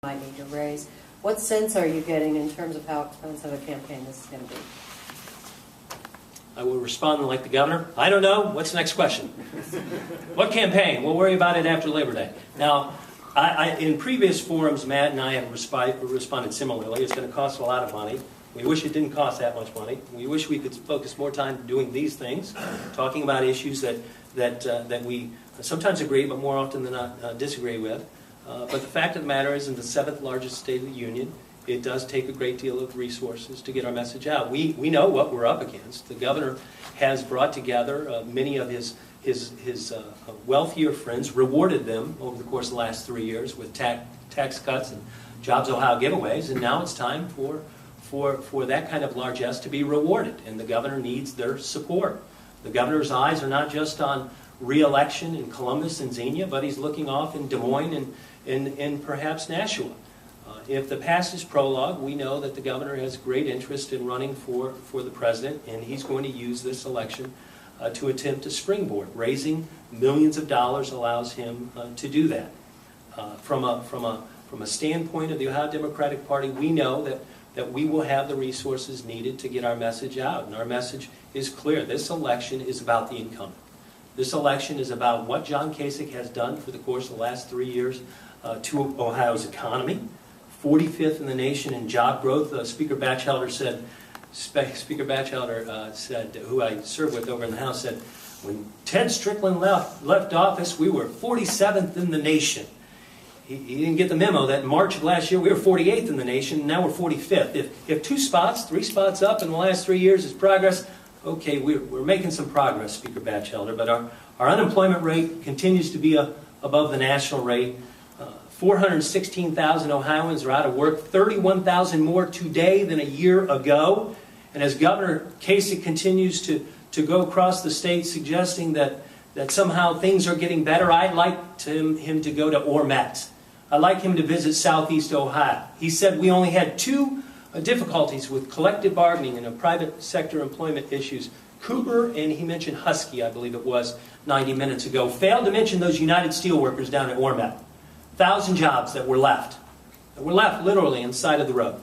might need to raise. What sense are you getting in terms of how expensive a campaign this is going to be? I will respond like the governor. I don't know. What's the next question? What campaign? We'll worry about it after Labor Day. Now, in previous forums, Matt and I have responded similarly. It's going to cost a lot of money. We wish it didn't cost that much money. We wish we could focus more time doing these things, talking about issues that we sometimes agree, but more often than not disagree with. But the fact of the matter is, in the 7th largest state of the union, it does take a great deal of resources to get our message out. We know what we're up against. The governor has brought together many of his wealthier friends, rewarded them over the course of the last 3 years with tax cuts and Jobs Ohio giveaways, and now it's time for that kind of largesse to be rewarded, and the governor needs their support. The governor's eyes are not just on reelection in Columbus and Xenia, but he's looking off in Des Moines and perhaps Nashua. If the past is prologue, we know that the governor has great interest in running for the president, and he's going to use this election to attempt to springboard. Raising millions of dollars allows him to do that. From a standpoint of the Ohio Democratic Party, we know that we will have the resources needed to get our message out, and our message is clear. This election is about the incumbent. This election is about what John Kasich has done for the course of the last 3 years to Ohio's economy. 45th in the nation in job growth. Speaker Batchelder said, who I served with over in the House, said, when Ted Strickland left office, we were 47th in the nation. He didn't get the memo that in March of last year we were 48th in the nation, and now we're 45th. If 2 spots, 3 spots up in the last 3 years is progress, okay, we're making some progress, Speaker Batchelder, but our unemployment rate continues to be above the national rate. 416,000 Ohioans are out of work, 31,000 more today than a year ago. And as Governor Kasich continues to go across the state suggesting that somehow things are getting better, I'd like him to go to Ormet. I'd like him to visit Southeast Ohio. He said we only had 2 difficulties with collective bargaining and private sector employment issues. Cooper, and he mentioned Husky, I believe it was, 90 minutes ago. Failed to mention those United Steelworkers down at Ormet. 1,000 jobs that were left literally on the side of the road.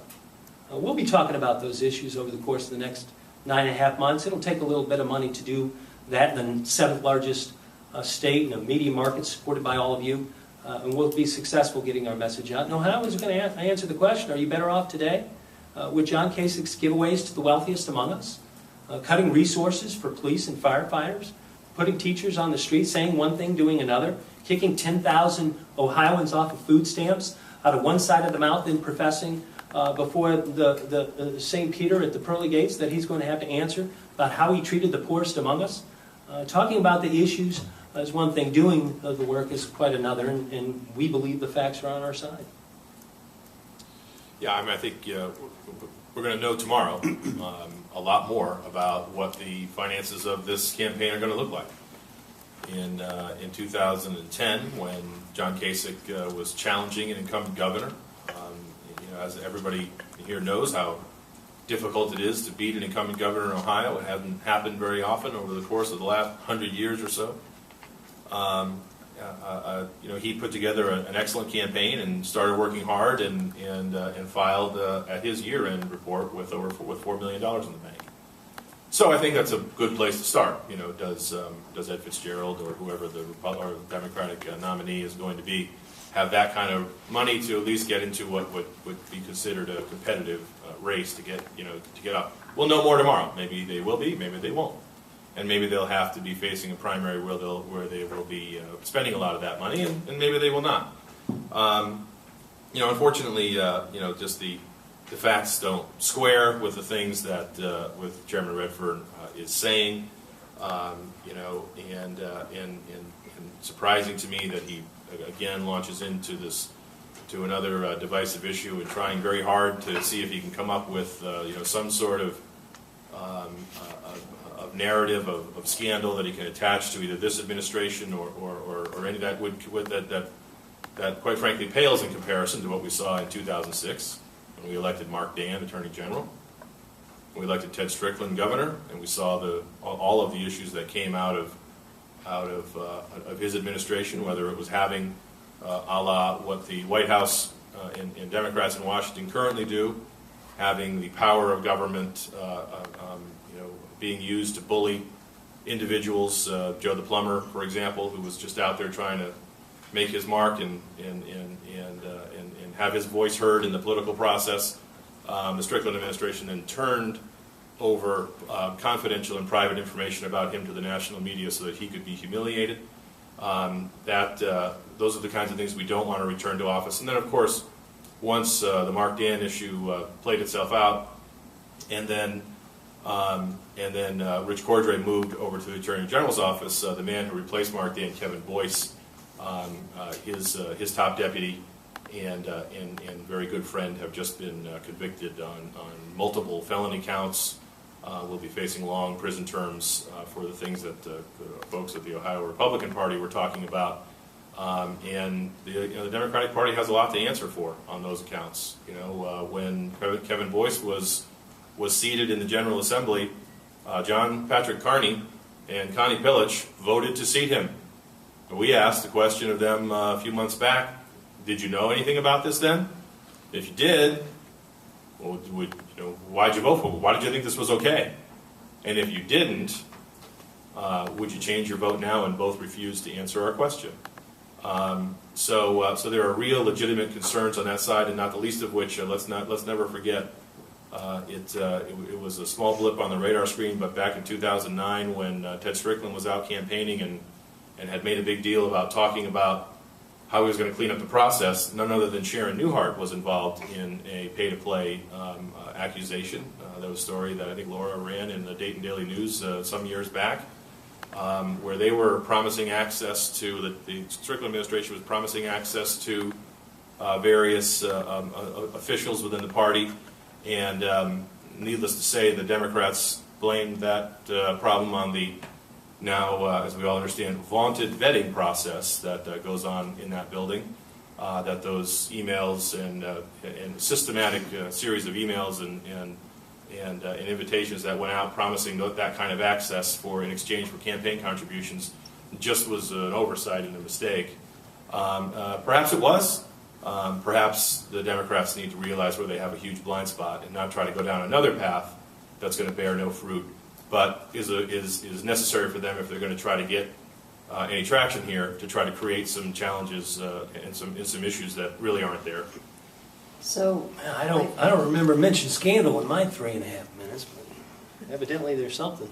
We'll be talking about those issues over the course of the next 9.5 months. It'll take a little bit of money to do that in the 7th largest state, in a media market supported by all of you, and we'll be successful getting our message out. And Ohioans are going to answer the question, are you better off today with John Kasich's giveaways to the wealthiest among us, cutting resources for police and firefighters, putting teachers on the street, saying one thing, doing another, kicking 10,000 Ohioans off of food stamps out of one side of the mouth, and professing before the St. Peter at the pearly gates that he's going to have to answer about how he treated the poorest among us. Talking about the issues is one thing, doing the work is quite another, and we believe the facts are on our side. Yeah, I mean, I think we're going to know tomorrow a lot more about what the finances of this campaign are going to look like. In 2010, when John Kasich was challenging an incumbent governor, as everybody here knows how difficult it is to beat an incumbent governor in Ohio. It hasn't happened very often over the course of the last 100 years or so. He put together an excellent campaign and started working hard and filed at his year-end report with $4 million in the bank. So I think that's a good place to start. Does Ed Fitzgerald or whoever the Democratic nominee is going to be have that kind of money to at least get into what would be considered a competitive race to get up? We'll know more tomorrow. Maybe they will be, maybe they won't, and maybe they'll have to be facing a primary where they will be spending a lot of that money, and maybe they will not. Unfortunately, just the facts don't square with the things that with Chairman Redfern is saying, and surprising to me that he again launches into another divisive issue and trying very hard to see if he can come up with some sort of narrative of scandal that he can attach to either this administration or any that that quite frankly pales in comparison to what we saw in 2006 when we elected Mark Dan Attorney General. We elected Ted Strickland governor, and we saw all of the issues that came out of his administration, whether it was having a la what the White House in Democrats in Washington currently do, having the power of government, being used to bully individuals. Joe the plumber, for example, who was just out there trying to make his mark and have his voice heard in the political process. The Strickland administration then turned over confidential and private information about him to the national media so that he could be humiliated. Those are the kinds of things we don't want to return to office. And then, of course, once the Mark Dan issue played itself out, and then Rich Cordray moved over to the Attorney General's office, the man who replaced Mark Dan, Kevin Boyce, his top deputy and very good friend, have just been convicted on multiple felony counts. Will be facing long prison terms for the things that the folks at the Ohio Republican Party were talking about. And the Democratic Party has a lot to answer for on those accounts. When Kevin Boyce was seated in the General Assembly, John Patrick Carney and Connie Pillich voted to seat him. We asked the question of them a few months back, did you know anything about this then? If you did, well, why'd you vote for it? Why did you think this was okay? And if you didn't, would you change your vote now? And both refused to answer our question. So there are real legitimate concerns on that side, and not the least of which, let's never forget, it was a small blip on the radar screen, but back in 2009 when Ted Strickland was out campaigning and had made a big deal about talking about how he was going to clean up the process, none other than Sharon Newhart was involved in a pay-to-play accusation. That was a story that I think Laura ran in the Dayton Daily News some years back, where they were promising access to, the Strickland administration was promising access to various officials within the party, and needless to say, the Democrats blamed that problem on the now, as we all understand, vaunted vetting process that goes on in that building, that those emails and systematic series of emails and invitations that went out promising that kind of access in exchange for campaign contributions just was an oversight and a mistake. Perhaps it was. Perhaps the Democrats need to realize where they have a huge blind spot and not try to go down another path that's going to bear no fruit, but is necessary for them if they're going to try to get any traction here, to try to create some challenges and some issues that really aren't there. So I don't remember mentioning scandal in my 3.5 minutes, but evidently there's something.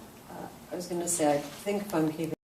I was going to say, I think if I'm keeping